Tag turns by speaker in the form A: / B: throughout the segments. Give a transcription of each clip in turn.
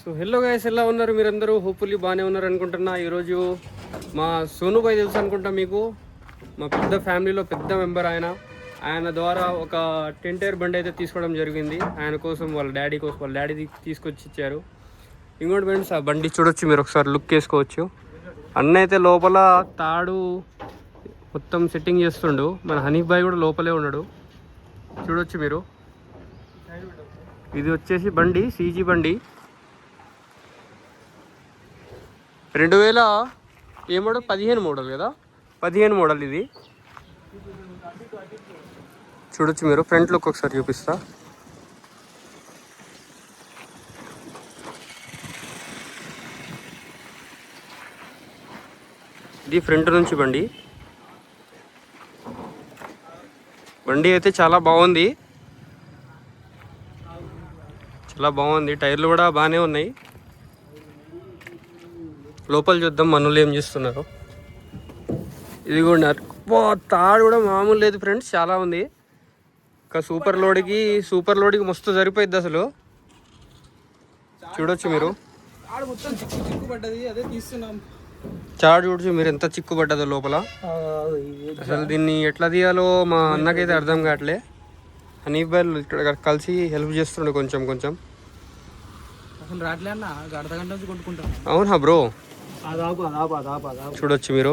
A: So hello guys, ఎలా ఉన్నారు మీరందరూ? హోప్ఫుల్లీ బాగానే ఉన్నారు అనుకుంటున్నా. ఈరోజు మా సోనుబాయ్ తెలుసు అనుకుంటా మీకు, మా పెద్ద ఫ్యామిలీలో పెద్ద మెంబర్ ఆయన ద్వారా ఒక 10 టైర్ బండి అయితే తీసుకోవడం జరిగింది. ఆయన కోసం వాళ్ళ డాడీ తీసుకొచ్చి ఇచ్చారు. ఇంకోటి ఫ్రెండ్స్, ఆ బండి చూడొచ్చు మీరు, ఒకసారి లుక్ వేసుకోవచ్చు. అన్న అయితే లోపల తాడు మొత్తం సెట్టింగ్ చేస్తుండు. మన హనీఫ్ బాయ్ కూడా లోపలే ఉన్నాడు, చూడొచ్చు మీరు. ఇది వచ్చేసి బండి సీజీ బండి 2015 మోడల్ కదా, 15 మోడల్ ఇది. చూడొచ్చు మీరు, ఫ్రంట్ లుక్ ఒకసారి చూపిస్తా. ఇది ఫ్రంట్ నుంచి బండి అయితే చాలా బాగుంది, టైర్లు కూడా బాగానే ఉన్నాయి. లోపల చూద్దాం మనోళ్ళు ఏం చేస్తున్నారు. ఇది కూడా తాడు కూడా మామూలు లేదు ఫ్రెండ్స్, చాలా ఉంది. ఇంకా సూపర్ లోడ్కి మస్తు సరిపోయిద్ది అసలు. చూడొచ్చు మీరు, చాడు చూడొచ్చు మీరు ఎంత చిక్కుపడ్డదో లోపల. అసలు దీన్ని ఎట్లా తీయాలో మా అన్నకైతే అర్థం కావట్లే. హనీఫ్ బాయ్ ఇక్కడ కలిసి హెల్ప్ చేస్తుండే కొంచెం. అవునా బ్రో? చూడొచ్చు మీరు,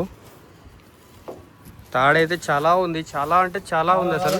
A: తాడైతే చాలా ఉంది, చాలా అంటే చాలా ఉంది అసలు.